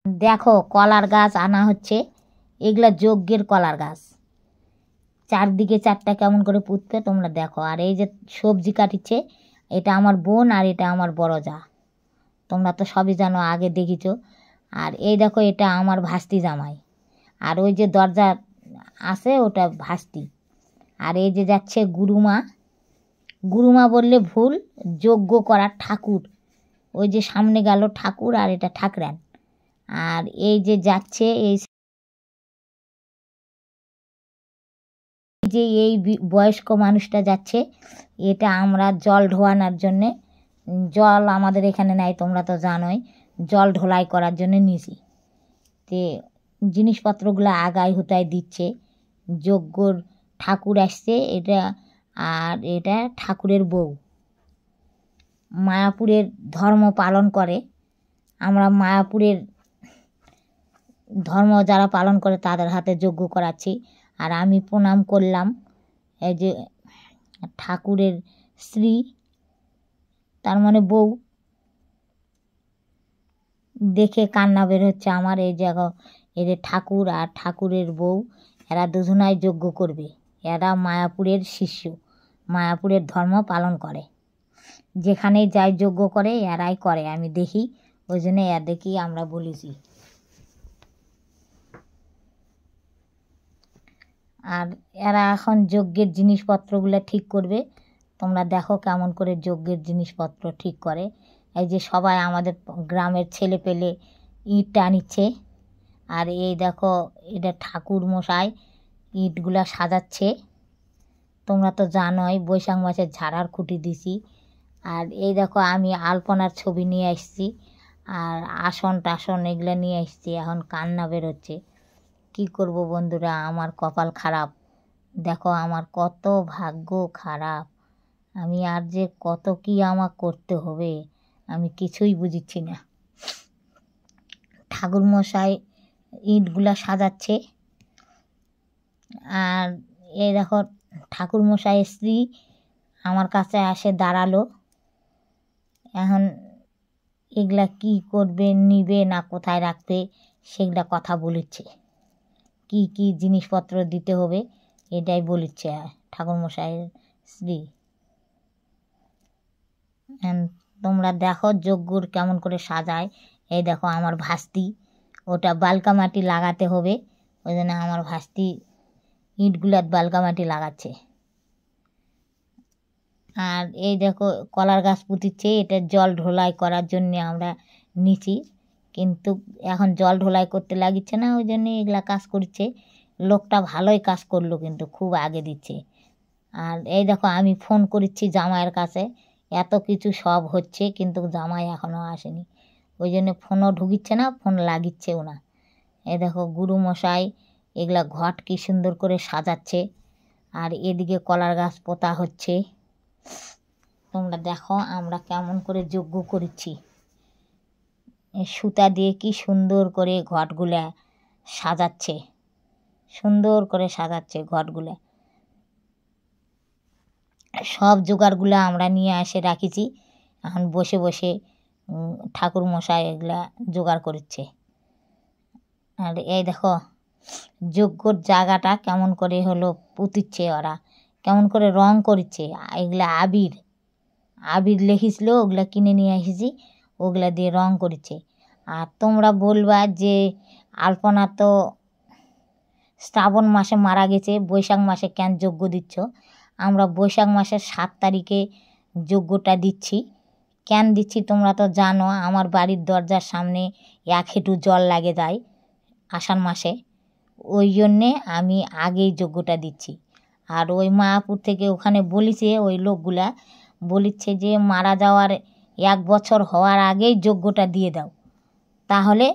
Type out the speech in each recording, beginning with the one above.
দেখো কলার গাছ আনা হচ্ছে, এগুলা যজ্ঞের কলার গাছ। চারদিকে চারটা কেমন করে পুঁতবে তোমরা দেখো। আর এই যে সবজি কাটিচ্ছে, এটা আমার বোন আর এটা আমার বড় যা। তোমরা তো সবই জানো, আগে দেখিছো। আর এই দেখো এটা আমার ভাস্তি জামাই। আর ওই যে দরজা আছে ওটা ভাস্তি। আর এই যে যাচ্ছে গুরুমা। গুরুমা বললে ভুল, যজ্ঞ করার ঠাকুর। ওই যে সামনে গেল ঠাকুর আর এটা ঠাকরান। আর এই যে যাচ্ছে এই যে এই বয়স্ক মানুষটা যাচ্ছে, এটা আমরা জল ঢোয়ানোর জন্যে। জল আমাদের এখানে নাই, তোমরা তো জানোই, জল ঢোলাই করার জন্য নিয়েছি। তে জিনিসপত্রগুলো আগায় হুতায় দিচ্ছে। যজ্ঞর ঠাকুর আসছে এটা। আর এটা ঠাকুরের বউ মায়াপুরের ধর্ম পালন করে। আমরা মায়াপুরের ধর্ম যারা পালন করে তাদের হাতে যজ্ঞ করাচ্ছি। আর আমি প্রণাম করলাম এই যে ঠাকুরের স্ত্রী, তার মানে বউ। দেখে কান্না বের হচ্ছে আমার। এই জায়গা এদের ঠাকুর আর ঠাকুরের বউ, এরা দুজনাই যজ্ঞ করবে। এরা মায়াপুরের শিষ্য, মায়াপুরের ধর্ম পালন করে। যেখানেই যাই যজ্ঞ করে এরাই করে, আমি দেখি। ওই জন্য এদেরকেই আমরা বলেছি। আর এরা এখন যজ্ঞের জিনিসপত্রগুলো ঠিক করবে। তোমরা দেখো কেমন করে যজ্ঞের জিনিসপত্র ঠিক করে। এই যে সবাই আমাদের গ্রামের ছেলে পেলে ইট টানিচ্ছে। আর এই দেখো এটা ঠাকুর মশাই ইটগুলা সাজাচ্ছে। তোমরা তো জানোই বৈশাখ মাসে ঝাড়ার খুঁটি দিছি। আর এই দেখো আমি আলপনার ছবি নিয়ে আসছি, আর আসন টাসন এগুলো নিয়ে আসছি। এখন কান্না বেরোচ্ছে। কি করব বন্ধুরা, আমার কপাল খারাপ। দেখো আমার কত ভাগ্য খারাপ। আমি আর যে কত কি আমার করতে হবে, আমি কিছুই বুঝিচ্ছি না। ঠাকুরমশাই ইটগুলা সাজাচ্ছে। আর এই দেখো ঠাকুরমশাইয়ের স্ত্রী আমার কাছে আসে দাঁড়ালো। এখন এগুলা কি করবে, নিবে না কোথায় রাখবে সেগুলা কথা বলিচ্ছে। কি কি জিনিসপত্র দিতে হবে এটাই বলিচ্ছে ঠাকুরমশাইয়ের স্ত্রী। তোমরা দেখো যজ্ঞর কেমন করে সাজায়। এই দেখো আমার ভাস্তি, ওটা বালকা মাটি লাগাতে হবে। ওই জন্য আমার ভাস্তি ইটগুলাত বালকা মাটি লাগাচ্ছে। আর এই দেখো কলার গাছ পুঁতিচ্ছে, এটা জল ঢোলাই করার জন্যে আমরা নিচি। কিন্তু এখন জল ঢোলাই করতে লাগিচ্ছে না, ওই জন্যে এগুলা কাজ করছে। লোকটা ভালোই কাজ করলো, কিন্তু খুব আগে দিচ্ছে। আর এই দেখো আমি ফোন করেছি জামাইয়ের কাছে, এত কিছু সব হচ্ছে কিন্তু জামাই এখনও আসেনি। ওই জন্য ফোনও ঢুকিচ্ছে না, ফোন লাগিচ্ছেও না। এই দেখো গুরুমশাই এগুলা ঘট কি সুন্দর করে সাজাচ্ছে। আর এদিকে কলার গাছ পোতা হচ্ছে। তোমরা দেখো আমরা কেমন করে যজ্ঞ করেছি। সুতা দিয়ে কি সুন্দর করে ঘটগুলা সাজাচ্ছে, সুন্দর করে সাজাচ্ছে ঘটগুলা। সব জোগাড়গুলো আমরা নিয়ে এসে রাখিছি। এখন বসে বসে ঠাকুর মশাই এগুলা জোগাড় করছে। আর এই দেখো যজ্ঞর জায়গাটা কেমন করে হলো পুঁতিচ্ছে ওরা, কেমন করে রং করছে। এগুলা আবির আবির লেখিছিল, ওগুলা কিনে নিয়ে এসেছি, ওগুলা দিয়ে রং করেছে। আর তোমরা বলবা যে আলপনা তো শ্রাবণ মাসে মারা গেছে, বৈশাখ মাসে কেন যজ্ঞ দিচ্ছ? আমরা বৈশাখ মাসের 7 তারিখে যজ্ঞটা দিচ্ছি। কেন দিচ্ছি তোমরা তো জানো, আমার বাড়ির দরজার সামনে 1 হাঁটু জল লাগে যায় আষাঢ় মাসে। ওই জন্যে আমি আগেই যজ্ঞটা দিচ্ছি। আর ওই মায়াপুর থেকে ওখানে বলিছে, ওই লোকগুলা বলিচ্ছে যে মারা যাওয়ার 1 বছর হওয়ার আগেই যজ্ঞটা দিয়ে দাও, তাহলে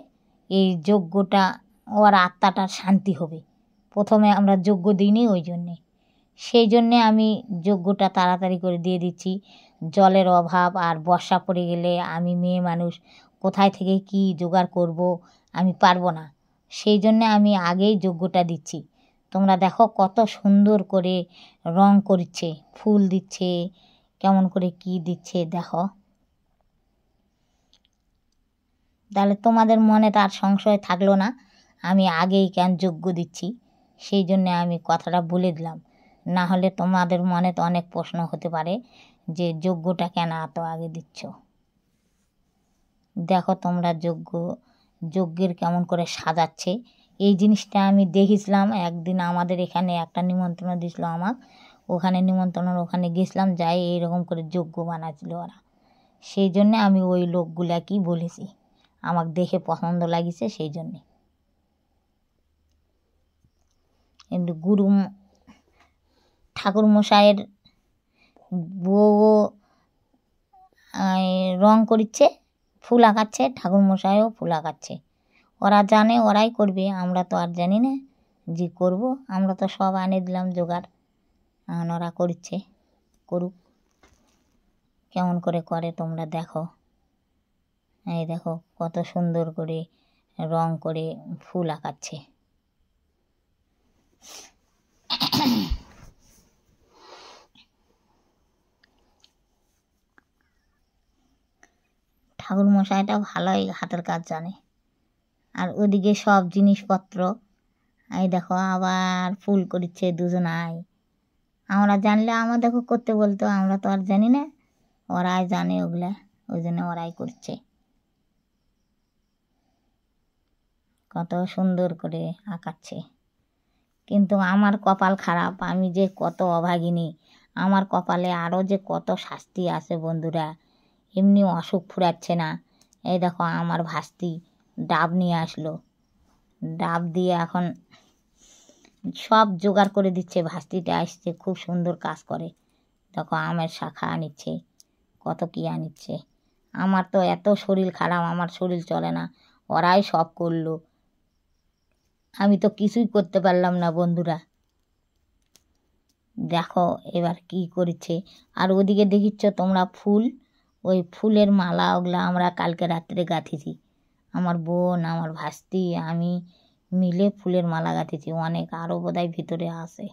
এই যজ্ঞটা ওর আত্মাটার শান্তি হবে। প্রথমে আমরা যজ্ঞ দিইনি ওই জন্যে, সেই জন্যে আমি যজ্ঞটা তাড়াতাড়ি করে দিয়ে দিচ্ছি। জলের অভাব, আর বর্ষা পড়ে গেলে আমি মেয়ে মানুষ কোথায় থেকে কি জোগাড় করব, আমি পারবো না। সেই জন্যে আমি আগেই যজ্ঞটা দিচ্ছি। তোমরা দেখো কত সুন্দর করে রং করছে, ফুল দিচ্ছে, কেমন করে কি দিচ্ছে দেখো। তাহলে তোমাদের মনে তার সংশয় থাকলো না আমি আগেই কেন যজ্ঞ দিচ্ছি, সেই জন্যে আমি কথাটা বলে দিলাম। না হলে তোমাদের মনে তো অনেক প্রশ্ন হতে পারে যে যজ্ঞটা কেন এত আগে দিচ্ছ। দেখো তোমরা যজ্ঞের কেমন করে সাজাচ্ছে, এই জিনিসটা আমি দেখেছিলাম একদিন। আমাদের এখানে একটা নিমন্ত্রণ দিয়েছিল আমার, ওখানে নিমন্ত্রণের ওখানে গেছিলাম, যাই এইরকম করে যজ্ঞ বানাচ্ছিল ওরা। সেই জন্যে আমি ওই লোকগুলাকেই বলেছি, আমাকে দেখে পছন্দ লাগিছে সেই জন্যে। কিন্তু ঠাকুরমশাইয়ের বউও রং করছে, ফুল আঁকাচ্ছে, ঠাকুরমশাইও ফুল আঁকাচ্ছে। ওরা জানে, ওরাই করবে, আমরা তো আর জানি না যে করব। আমরা তো সব আনে দিলাম জোগাড়, এখন ওরা করছে, করুক। কেমন করে করে তোমরা দেখো। এই দেখো কত সুন্দর করে রং করে ফুল আঁকাচ্ছে। ঠাকুরমশাইটা ভালোই হাতের কাজ জানে। আর ওদিকে সব জিনিসপত্র, এই দেখো আবার ফুল করছে দুজনাই। আমরা জানলে আমাদেরকে করতে বলতো, আমরা তো আর জানি না, ওরাই জানে ওগুলা, ওই জন্য ওরাই করছে। কত সুন্দর করে আঁকাচ্ছে। কিন্তু আমার কপাল খারাপ, আমি যে কত অভাগিনী, আমার কপালে আরও যে কত শাস্তি আছে বন্ধুরা। এমনি অসুখ ফুরাচ্ছে না। এই দেখো আমার ভাস্তি ডাব নিয়ে আসলো, ডাব দিয়ে এখন সব জোগাড় করে দিচ্ছে। ভাস্তিটা আসছে, খুব সুন্দর কাজ করে। দেখো আমের শাখা আনিচ্ছে, কত কী আনিচ্ছে। আমার তো এত শরীর খারাপ, আমার শরীর চলে না, ওরাই সব করলো, আমি তো কিছুই করতে পারলাম না বন্ধুরা। দেখো এবার কি করেছে। আর ওদিকে দেখিচ্ছ তোমরা ফুল, ওই ফুলের মালা ওগুলা আমরা কালকে রাত্রে গাঁথেছি। আমার বোন, আমার ভাস্তি, আমি মিলে ফুলের মালা গাঁথেছি। অনেক আরও বোধহয় ভিতরে আছে,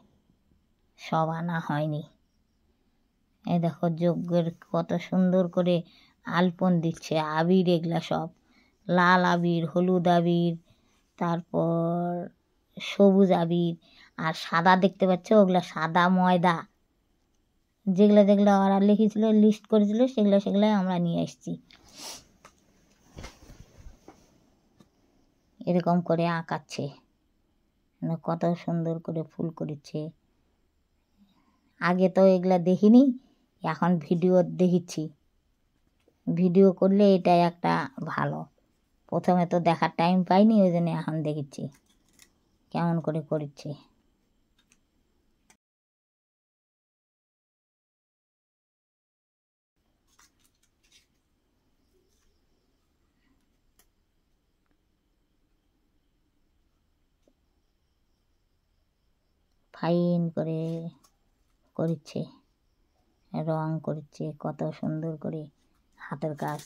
সব আনা হয়নি। এই দেখো যজ্ঞের কত সুন্দর করে আলপন দিচ্ছে, আবির এগুলা সব, লাল আবির, হলুদ আবির, তারপর সবুজ আবির, আর সাদা দেখতে পাচ্ছ ওগুলা সাদা ময়দা। যেগুলো যেগুলো ওরা লিখেছিল, লিস্ট করেছিল, সেগুলাই আমরা নিয়ে এসেছি। এরকম করে আঁকাচ্ছে, কত সুন্দর করে ফুল করেছে। আগে তো এগুলা দেখিনি, এখন ভিডিও দেখিচ্ছি। ভিডিও করলে এটাই একটা ভালো, প্রথমে তো দেখার টাইম পাইনি, ওই জন্য এখন দেখিচ্ছি কেমন করে করছে। ফাইন করে করছে, রং করছে কত সুন্দর করে, হাতের কাজ।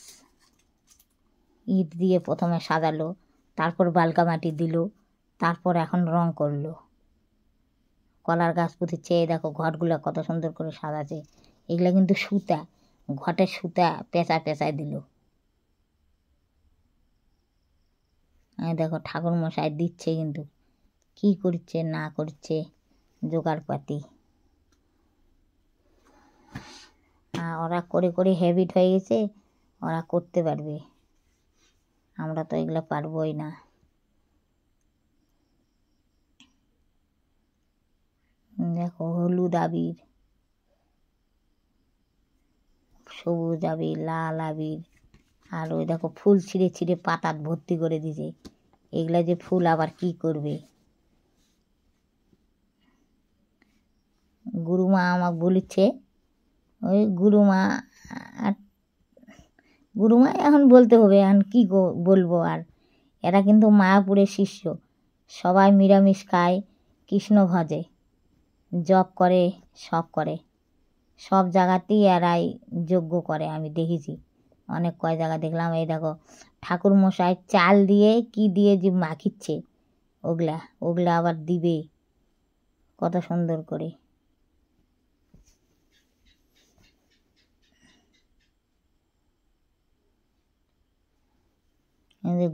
ইট দিয়ে প্রথমে সাজালো, তারপর বালকা মাটি দিল, তারপর এখন রং করলো। কলার গাছ পুঁতেছে, এই দেখো ঘটগুলো কত সুন্দর করে সাজাচ্ছে। এগুলো কিন্তু সুতা, ঘটের সুতা পেঁচায় দিল। এই দেখো ঠাকুরমশাই দিচ্ছে, কিন্তু কি করছে না করছে জোগাড়পাতি। ওরা করে করে হ্যাবিট হয়ে গেছে, ওরা করতে পারবে, আমরা তো এগুলো পারবই না। দেখো হলুদ আবির, সবুজ আবির, লাল আবির, আর ওই দেখো ফুল ছিঁড়ে ছিঁড়ে পাতাত ভর্তি করে দিছে। এগুলা যে ফুল আবার কি করবে। গুরুমা আমাকে বলেছে, ওই গুরুমা এখন বলতে হবে, এখন কি বলবো আর। এরা কিন্তু মায়াপুরের শিষ্য, সবাই নিরামিষ খায়, কৃষ্ণ ভজে, জপ করে, সব করে, সব জায়গাতেই এরাই যজ্ঞ করে। আমি দেখেছি অনেক কয় জায়গা দেখলাম। এই দেখো ঠাকুরমশাই চাল দিয়ে কি দিয়ে যে মাখিচ্ছে, ওগুলা আবার দিবে কত সুন্দর করে।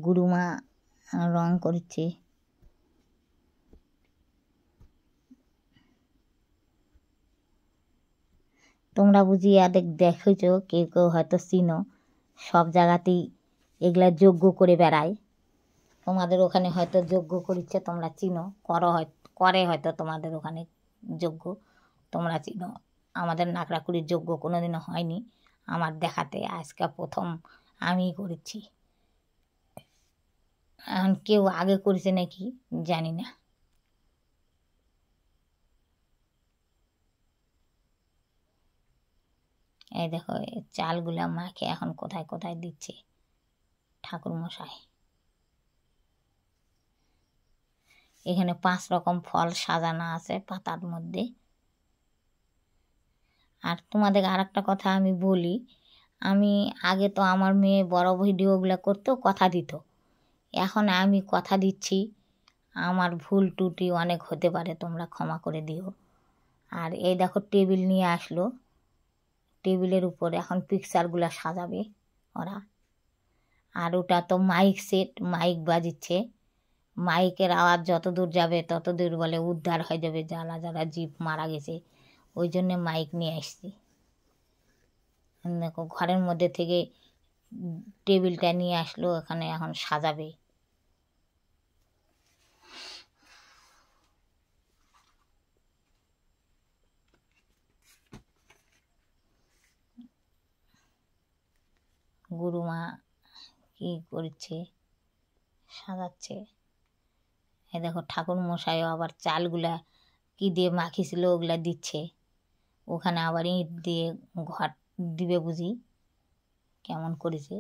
গুরুমা রং করছে। তোমরা বুঝি দেখেছ, কেউ কেউ হয়তো চিনো, সব জায়গাতেই এগুলা যজ্ঞ করে বেড়ায়। তোমাদের ওখানে হয়তো যজ্ঞ করছে, তোমরা চিনো, করে হয়তো তোমাদের ওখানে যজ্ঞ, তোমরা চিনো। আমাদের নাকড়াকুড়ির যজ্ঞ কোনোদিনও হয়নি আমার দেখাতে, আজকে প্রথম আমি করেছি। এখন কেউ আগে করেছে নাকি জানি না। এই দেখো চালগুলা মাকে এখন কোথায় কোথায় দিচ্ছে ঠাকুর মশাই। এখানে 5 রকম ফল সাজানো আছে পাতার মধ্যে। আর তোমাদের আর একটা কথা আমি বলি, আমি আগে তো আমার মেয়ে বড় ভিডিওগুলো করতো, কথা দিত। এখন আমি কথা দিচ্ছি, আমার ভুল ত্রুটি অনেক হতে পারে, তোমরা ক্ষমা করে দিও। আর এই দেখো টেবিল নিয়ে আসলো, টেবিলের উপরে এখন পিকচারগুলো সাজাবে ওরা। আর ওটা তো মাইক সেট, মাইক বাজিচ্ছে, মাইকের আওয়াজ যত দূর যাবে তত দূর বলে উদ্ধার হয়ে যাবে, যারা যারা জীব মারা গেছে, ওই জন্যে মাইক নিয়ে আসছি। দেখো ঘরের মধ্যে থেকে টেবিলটা নিয়ে আসলো, এখানে এখন সাজাবে। গুরুমা কি করছে, সাজাচ্ছে। এই দেখো ঠাকুর মশাইও আবার চালগুলা কি দিয়ে মাখিয়েছিল ওগুলা দিচ্ছে। ওখানে আবার ইট দিয়ে ঘর দিবে বুঝি, কেমন করেছে।